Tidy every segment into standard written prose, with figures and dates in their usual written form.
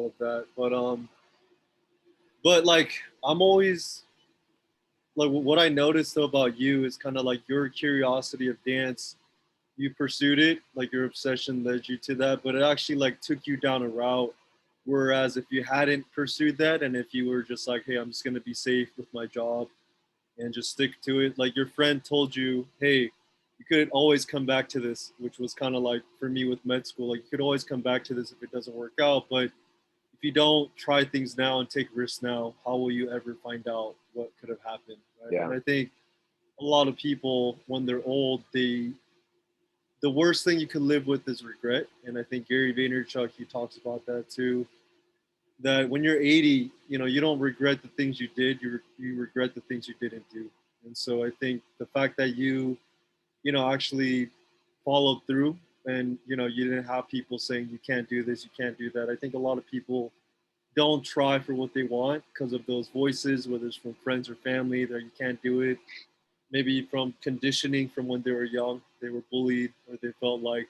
all of that. But like I'm always like what I noticed though about you is kind of like your curiosity of dance. You pursued it, like your obsession led you to that, but it actually like took you down a route. Whereas if you hadn't pursued that, and if you were just like, hey, I'm just gonna be safe with my job and just stick to it, like your friend told you, hey, you could always come back to this, which was kind of like for me with med school, like you could always come back to this if it doesn't work out. But if you don't try things now and take risks now, how will you ever find out what could have happened? Right. Yeah. And I think a lot of people, when they're old, the worst thing you can live with is regret. And I think Gary Vaynerchuk, he talks about that too. That when you're 80, you don't regret the things you did. You regret the things you didn't do. And so I think the fact that you actually followed through, and you didn't have people saying you can't do this, you can't do that. I think a lot of people don't try for what they want because of those voices, whether it's from friends or family, that you can't do it. Maybe from conditioning from when they were young, they were bullied or they felt like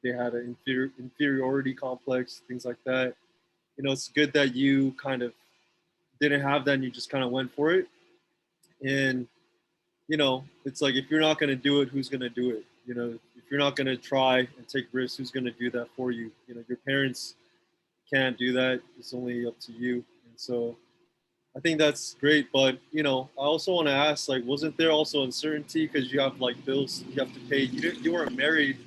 they had an inferiority complex, things like that. It's good that you kind of didn't have that and you just kind of went for it. And it's like if you're not going to do it, who's going to do it? If you're not going to try and take risks, who's going to do that for you? Your parents can't do that. It's only up to you. And so I think that's great. But I also want to ask, like, wasn't there also uncertainty because you have like bills you have to pay? You weren't married,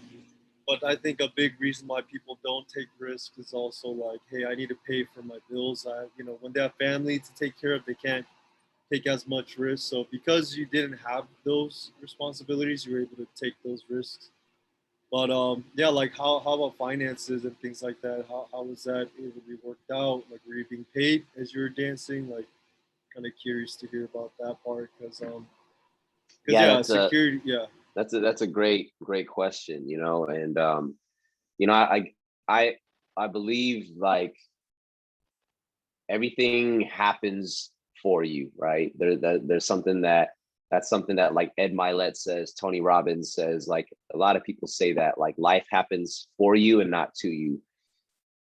but I think a big reason why people don't take risks is also like, hey, I need to pay for my bills. When they have family to take care of, they can't take as much risk. So because you didn't have those responsibilities, you were able to take those risks. But yeah, like how about finances and things like that? How was that able to be worked out? Like, were you being paid as you were dancing? Like, kind of curious to hear about that part because Yeah, yeah, security, yeah. that's a great question, and you know, I I I believe like everything happens for you, right? There's that's something that like Ed Milet says, Tony Robbins says, like a lot of people say that like life happens for you and not to you.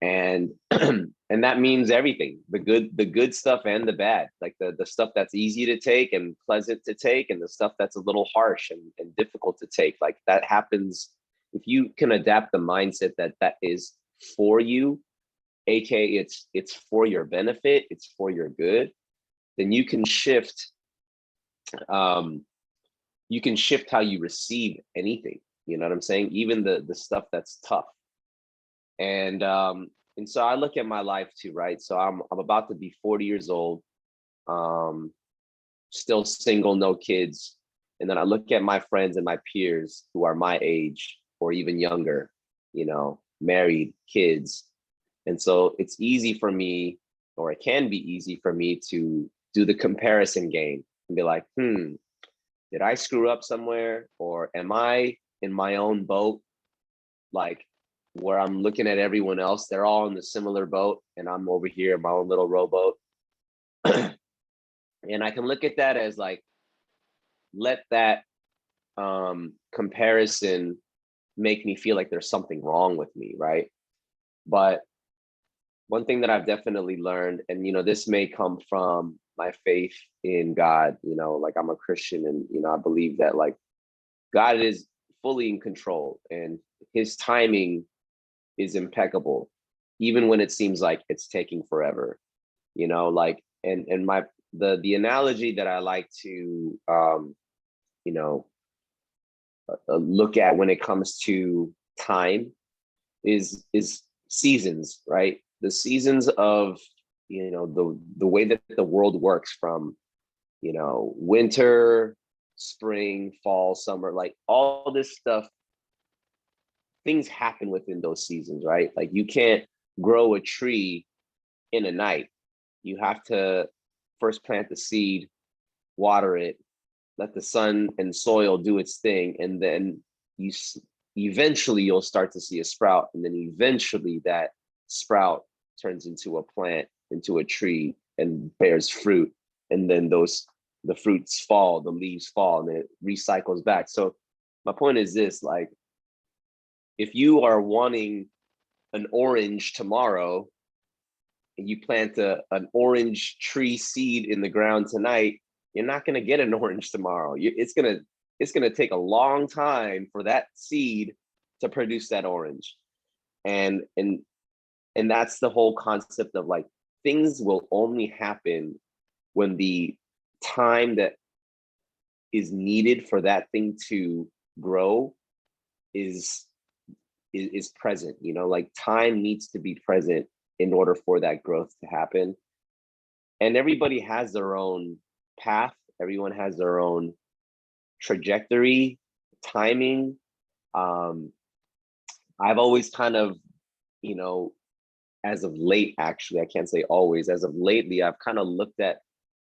And and that means everything, the good stuff and the bad, like the stuff that's easy to take and pleasant to take, and the stuff that's a little harsh and difficult to take, like that happens. If you can adapt the mindset that is for you, aka it's for your benefit, it's for your good, then um you can shift how you receive anything, you know what I'm saying, even the stuff that's tough. And so I look at my life too, right? So I'm about to be 40 years old, um still single, no kids. And then I look at my friends and my peers who are my age or even younger, married, kids. And so it's easy for me, or it can be easy for me to do the comparison game and be like, did I screw up somewhere? Or am I in my own boat? Like, where I'm looking at everyone else, they're all in the similar boat, and I'm over here in my own little rowboat. And I can look at that as like, let that comparison make me feel like there's something wrong with me, right? But one thing that I've definitely learned, and this may come from my faith in God, like I'm a Christian, and I believe that like God is fully in control and his timing is impeccable, even when it seems like it's taking forever, like, and my the analogy that I like to you know look at when it comes to time is seasons, right? The seasons of the way that the world works, from winter, spring, fall, summer, like all this stuff, things happen within those seasons, right? Like you can't grow a tree in a night. You have to first plant the seed, water it, let the sun and soil do its thing, and then eventually you'll start to see a sprout, and then eventually that sprout turns into a plant, into a tree, and bears fruit, and then the fruits fall, the leaves fall, and it recycles back. So my point is this, like, if you are wanting an orange tomorrow, and you plant an orange tree seed in the ground tonight, you're not going to get an orange tomorrow. It's gonna take a long time for that seed to produce that orange. And that's the whole concept of like, things will only happen when the time that is needed for that thing to grow is present. Like, time needs to be present in order for that growth to happen. And everybody has their own path, everyone has their own trajectory, timing. I've always kind of, as of late, actually, I can't say always, as of lately, I've kind of looked at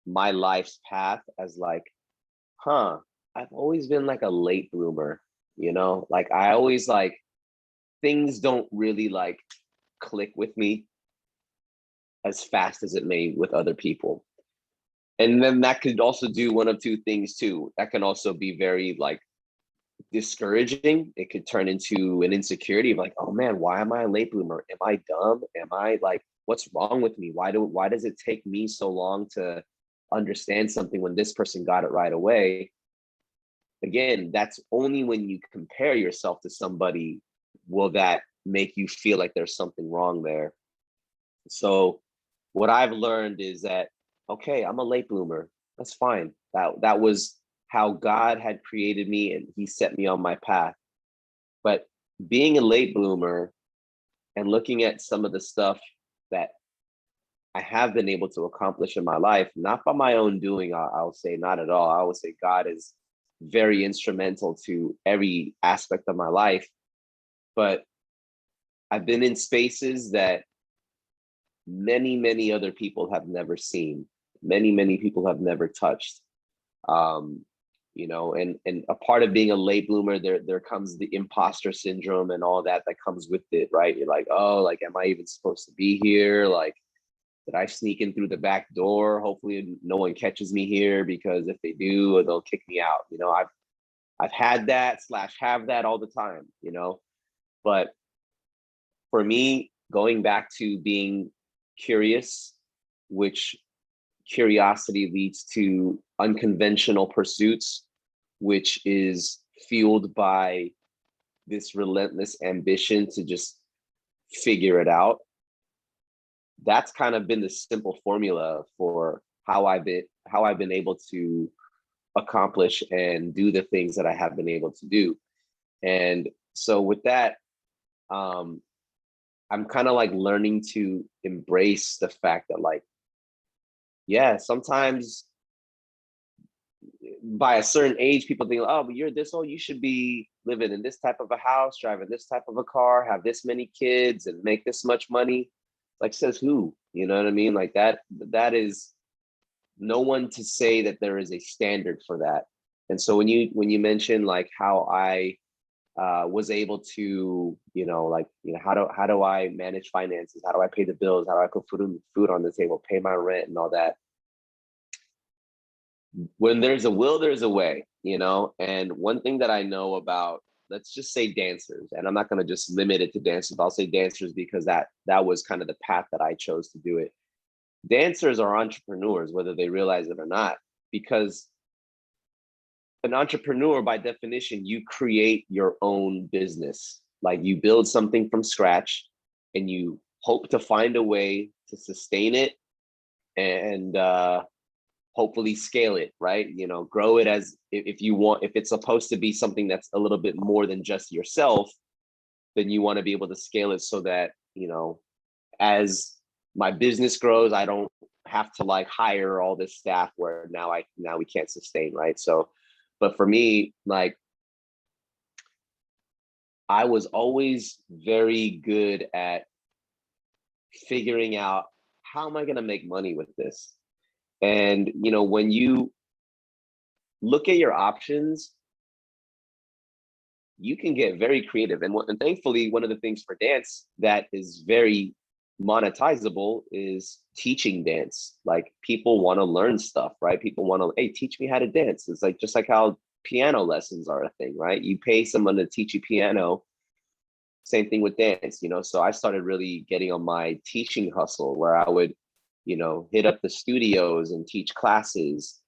my life's path as like, I've always been like a late bloomer, like I always like, things don't really like click with me as fast as it may with other people. And then that could also do one of two things too. That can also be very like discouraging. It could turn into an insecurity of like, oh man, why am I a late bloomer? Am I dumb? Am I like, what's wrong with me? Why does it take me so long to understand something when this person got it right away? Again, that's only when you compare yourself to somebody will that make you feel like there's something wrong there. So what I've learned is that, okay, I'm a late bloomer. That's fine. That was how God had created me, and he set me on my path. But being a late bloomer and looking at some of the stuff that I have been able to accomplish in my life, not by my own doing, I'll say not at all. I would say God is very instrumental to every aspect of my life. But I've been in spaces that many, many other people have never seen. Many, many people have never touched. And a part of being a late bloomer, there comes the imposter syndrome and all that comes with it, right? You're like, oh, like, am I even supposed to be here? Like, did I sneak in through the back door? Hopefully no one catches me here, because if they do, they'll kick me out. I've had that / have that all the time, but for me, going back to being curious, which curiosity leads to unconventional pursuits, which is fueled by this relentless ambition to just figure it out. That's kind of been the simple formula for how I've been able to accomplish and do the things that I have been able to do. And so with that, I'm kind of like learning to embrace the fact that, like, yeah, sometimes by a certain age, people think, oh, but you're this old, you should be living in this type of a house, driving this type of a car, have this many kids, and make this much money. Like, says who? You know what I mean? Like that is no one to say that there is a standard for that. And so when you mention like how I was able to, how do I manage finances? How do I pay the bills? How do I put food on the table, pay my rent and all that? When there's a will, there's a way, And one thing that I know about, let's just say dancers, and I'm not going to just limit it to dancers, I'll say dancers because that was kind of the path that I chose to do it. Dancers are entrepreneurs, whether they realize it or not, because an entrepreneur, by definition, you create your own business. Like, you build something from scratch and you hope to find a way to sustain it and hopefully scale it, right? Grow it as if you want. If it's supposed to be something that's a little bit more than just yourself, then you want to be able to scale it so that, as my business grows, I don't have to like hire all this staff where now we can't sustain, right? So, but for me, like, I was always very good at figuring out, how am I going to make money with this? And, when you look at your options, you can get very creative. And thankfully, one of the things for dance that is very monetizable is teaching dance. Like, people want to learn stuff, right? People want to, hey, teach me how to dance. It's like, just like how piano lessons are a thing, right? You pay someone to teach you piano, Same thing with dance, you know. So I started really getting on my teaching hustle where I would, you know, hit up the studios and teach classes.